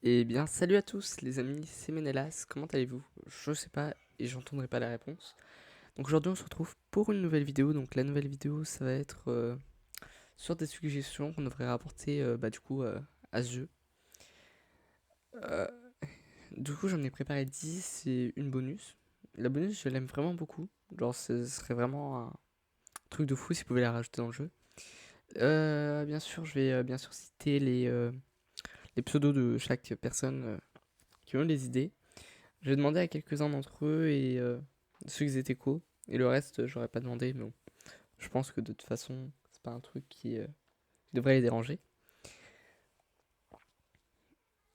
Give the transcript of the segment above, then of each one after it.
Eh bien, salut à tous les amis, c'est Ménélas, comment allez-vous? Je sais pas et j'entendrai pas la réponse. Donc aujourd'hui on se retrouve pour une nouvelle vidéo, donc la nouvelle vidéo ça va être sur des suggestions qu'on devrait rapporter à ce jeu. Euh, du coup j'en ai préparé 10 et une bonus. La bonus je l'aime vraiment beaucoup, genre ce serait vraiment un truc de fou si vous pouvez la rajouter dans le jeu. Bien sûr je vais bien sûr citer les pseudos de chaque personne qui ont les idées. J'ai demandé à quelques-uns d'entre eux et ceux qui étaient co. Et le reste, j'aurais pas demandé, mais bon. Je pense que de toute façon, c'est pas un truc qui devrait les déranger.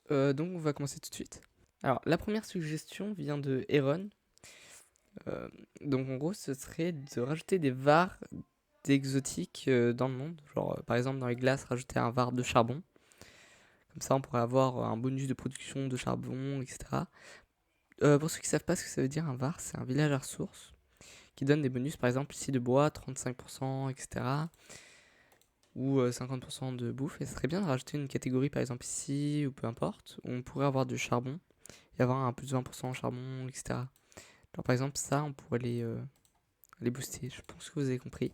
Donc on va commencer tout de suite. Alors, la première suggestion vient de Eron. Euh, donc en gros, ce serait de rajouter des VAR d'exotiques dans le monde. Genre, par exemple, dans les glaces, rajouter un VAR de charbon. Comme ça, on pourrait avoir un bonus de production de charbon, etc. Pour ceux qui savent pas ce que ça veut dire, un VAR, c'est un village à ressources qui donne des bonus, par exemple ici de bois, 35%, etc. Ou 50% de bouffe. Et ce serait bien de rajouter une catégorie, par exemple ici, ou peu importe, où on pourrait avoir du charbon et avoir un plus de 20% en charbon, etc. Alors par exemple, ça, on pourrait les booster. Je pense que vous avez compris.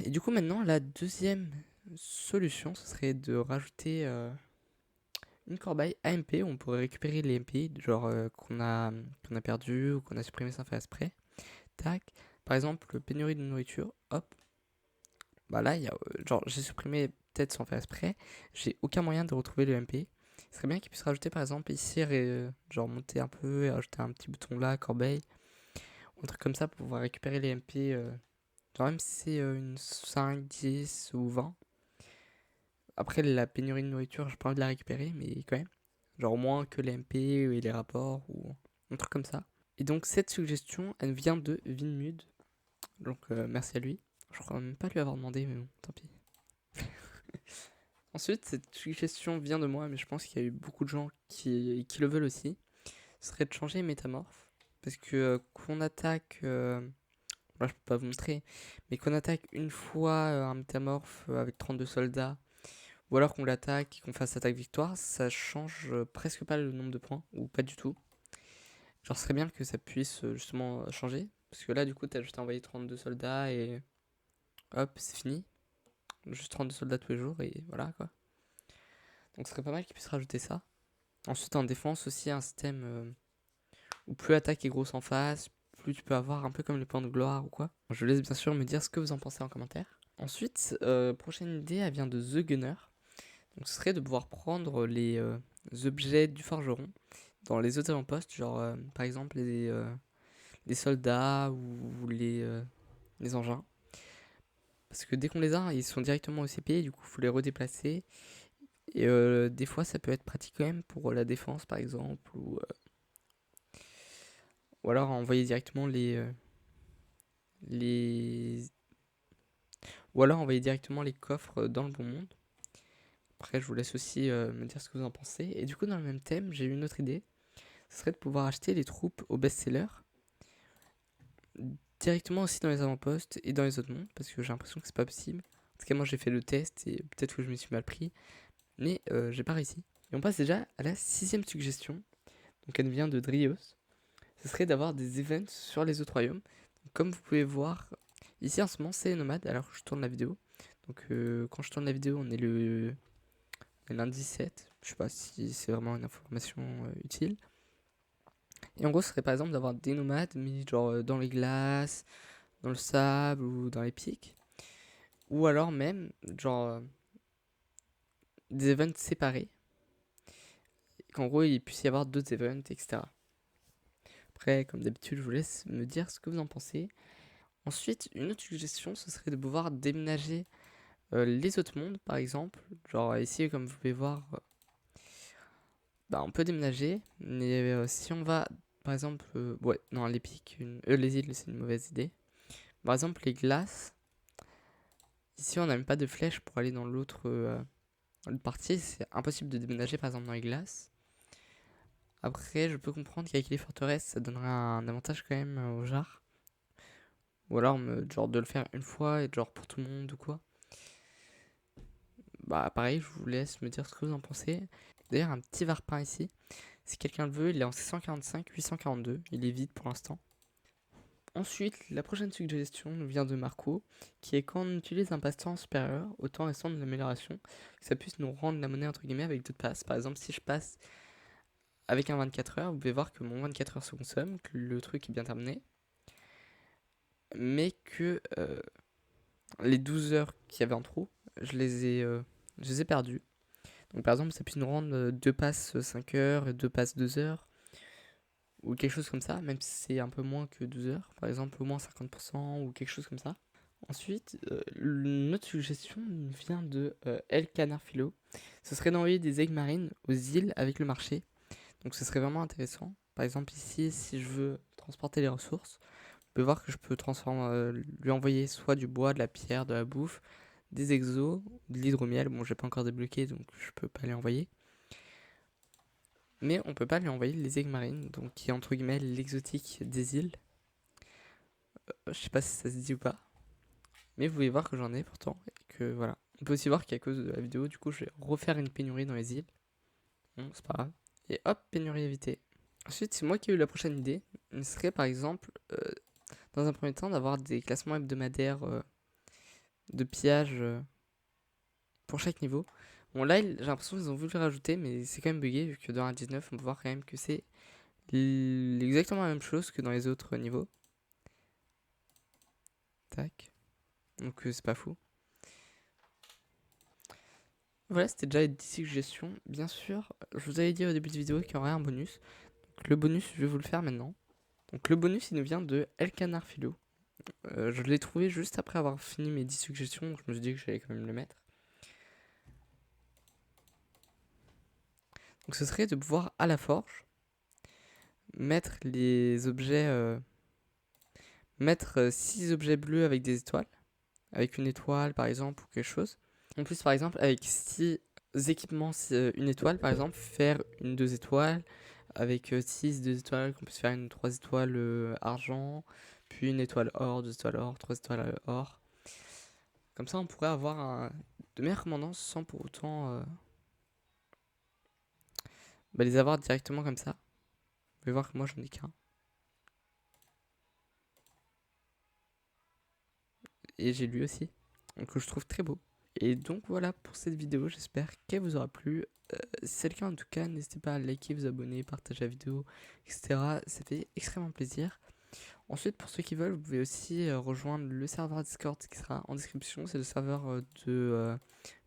Et du coup, maintenant, la deuxième solution, ce serait de rajouter une corbeille AMP où on pourrait récupérer les MP, genre qu'on a perdu ou qu'on a supprimé sans faire exprès. Tac. Par exemple, pénurie de nourriture, hop, bah là, genre, j'ai supprimé peut-être sans faire exprès. J'ai aucun moyen de retrouver le MP. Il serait bien qu'il puisse rajouter par exemple ici, genre monter un peu et rajouter un petit bouton là, corbeille, ou un truc comme ça pour pouvoir récupérer les MP. Genre même si c'est une 5, 10 ou 20. Après, la pénurie de nourriture, j'ai pas envie de la récupérer, mais quand même. Genre au moins que les MP et les rapports ou un truc comme ça. Et donc cette suggestion, elle vient de Vinmud. Donc merci à lui. Je crois même pas lui avoir demandé, mais bon, tant pis. Ensuite, cette suggestion vient de moi, mais je pense qu'il y a eu beaucoup de gens qui le veulent aussi. Ce serait de changer métamorphe. Parce que qu'on attaque. Là, je peux pas vous montrer. Mais qu'on attaque une fois un métamorphe avec 32 soldats. Ou alors qu'on l'attaque et qu'on fasse attaque victoire. Ça change presque pas le nombre de points. Ou pas du tout. Genre, ce serait bien que ça puisse justement changer. Parce que là, du coup, t'as juste envoyé 32 soldats et. Hop, c'est fini. Juste 32 soldats tous les jours et voilà quoi. Donc, ce serait pas mal qu'ils puissent rajouter ça. Ensuite, en défense aussi, un système où plus l'attaque est grosse en face, plus tu peux avoir un peu comme les points de gloire ou quoi. Je laisse bien sûr me dire ce que vous en pensez en commentaire. Ensuite, prochaine idée, elle vient de The Gunner. Donc, ce serait de pouvoir prendre les objets du forgeron dans les autres avant-postes, genre par exemple les soldats ou les engins. Parce que dès qu'on les a, ils sont directement au CP, du coup, il faut les redéplacer. Et des fois, ça peut être pratique quand même pour la défense, par exemple, ou alors envoyer directement les... Ou alors envoyer directement les coffres dans le bon monde. Après, je vous laisse aussi me dire ce que vous en pensez. Et du coup, dans le même thème, j'ai eu une autre idée. Ce serait de pouvoir acheter les troupes au best-seller directement aussi dans les avant-postes et dans les autres mondes. Parce que j'ai l'impression que c'est pas possible. En tout cas, moi, j'ai fait le test et peut-être que je me suis mal pris. Mais j'ai pas réussi. Et on passe déjà à la sixième suggestion. Donc, elle vient de Drios. Ce serait d'avoir des events sur les autres royaumes. Donc, comme vous pouvez voir, ici en ce moment c'est les nomades alors que je tourne la vidéo. Donc quand je tourne la vidéo on est le lundi 7. Je sais pas si c'est vraiment une information utile. Et en gros ce serait par exemple d'avoir des nomades mis genre dans les glaces, dans le sable ou dans les pics. Ou alors même genre des events séparés. Qu'en gros il puisse y avoir d'autres events, etc. Après comme d'habitude je vous laisse me dire ce que vous en pensez. Ensuite, une autre suggestion, ce serait de pouvoir déménager les autres mondes, par exemple. Genre ici, comme vous pouvez voir, bah, on peut déménager. Mais si on va, par exemple, ouais, non, les pics, les îles, c'est une mauvaise idée. Par exemple, les glaces. Ici, on n'a même pas de flèche pour aller dans l'autre partie. C'est impossible de déménager, par exemple, dans les glaces. Après, je peux comprendre qu'avec les forteresses, ça donnerait un avantage quand même au jar. Ou alors, genre, de le faire une fois et genre pour tout le monde ou quoi. Bah pareil, je vous laisse me dire ce que vous en pensez. D'ailleurs, un petit varpin ici. Si quelqu'un le veut, il est en 645, 842. Il est vide pour l'instant. Ensuite, la prochaine suggestion nous vient de Marco, qui est quand on utilise un passe-temps supérieur, autant restant de l'amélioration, que ça puisse nous rendre la monnaie entre guillemets avec d'autres passes. Par exemple, si je passe avec un 24 heures, vous pouvez voir que mon 24 heures se consomme, que le truc est bien terminé, mais que les 12 heures qu'il y avait en trop, je les ai perdues. Donc par exemple, ça puisse nous rendre 2 passes 5 heures et 2 passes 2 heures, ou quelque chose comme ça, même si c'est un peu moins que 12 heures, par exemple au moins 50% ou quelque chose comme ça. Ensuite, notre suggestion vient de El Canard Philo. Ce serait d'envoyer des aigles marines aux îles avec le marché. Donc ce serait vraiment intéressant. Par exemple ici, si je veux transporter les ressources, vous pouvez voir que je peux lui envoyer soit du bois, de la pierre, de la bouffe, des exos, de l'hydromiel. Bon, j'ai pas encore débloqué, donc je peux pas les envoyer. Mais on peut pas lui envoyer les aigles marines, donc qui est entre guillemets l'exotique des îles. Je sais pas si ça se dit ou pas. Mais vous pouvez voir que j'en ai pourtant. Et que voilà. On peut aussi voir qu'à cause de la vidéo, du coup, je vais refaire une pénurie dans les îles. Bon, c'est pas grave. Et hop, pénurie évitée. Ensuite, c'est moi qui ai eu la prochaine idée. Ce serait par exemple, dans un premier temps, d'avoir des classements hebdomadaires de pillage pour chaque niveau. Bon, là, j'ai l'impression qu'ils ont voulu le rajouter, mais c'est quand même bugué, vu que dans un 19, on peut voir quand même que c'est exactement la même chose que dans les autres niveaux. Tac. Donc, c'est pas fou. Voilà, c'était déjà les 10 suggestions. Bien sûr, je vous avais dit au début de vidéo qu'il y aurait un bonus. Donc, le bonus, je vais vous le faire maintenant. Donc le bonus, il nous vient de El Canard Philo. Je l'ai trouvé juste après avoir fini mes 10 suggestions. Je me suis dit que j'allais quand même le mettre. Donc ce serait de pouvoir à la forge mettre les objets... mettre 6 objets bleus avec des étoiles. Avec une étoile par exemple ou quelque chose. En plus par exemple avec 6 équipements, une étoile par exemple, faire une 2 étoiles. Avec 6 2 étoiles, qu'on puisse faire une 3 étoiles argent. Puis une étoile or, 2 étoiles or, 3 étoiles or. Comme ça on pourrait avoir de meilleures commandances sans pour autant les avoir directement comme ça. Vous pouvez voir que moi j'en ai qu'un. Et j'ai lui aussi. Donc que je trouve très beau. Et donc voilà pour cette vidéo, j'espère qu'elle vous aura plu. Si c'est le cas en tout cas, n'hésitez pas à liker, vous abonner, partager la vidéo, etc. Ça fait extrêmement plaisir. Ensuite, pour ceux qui veulent, vous pouvez aussi rejoindre le serveur Discord qui sera en description. C'est le serveur de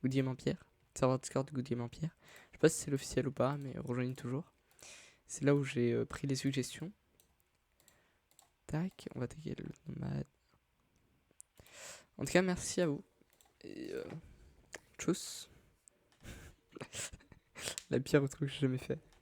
Good Game Empire. Serveur Discord de Good Game Empire. Je sais pas si c'est l'officiel ou pas, mais rejoignez toujours. C'est là où j'ai pris les suggestions. Tac, on va attaquer le nomade. En tout cas, merci à vous. Et tchuss. La pire truc que j'ai jamais fait.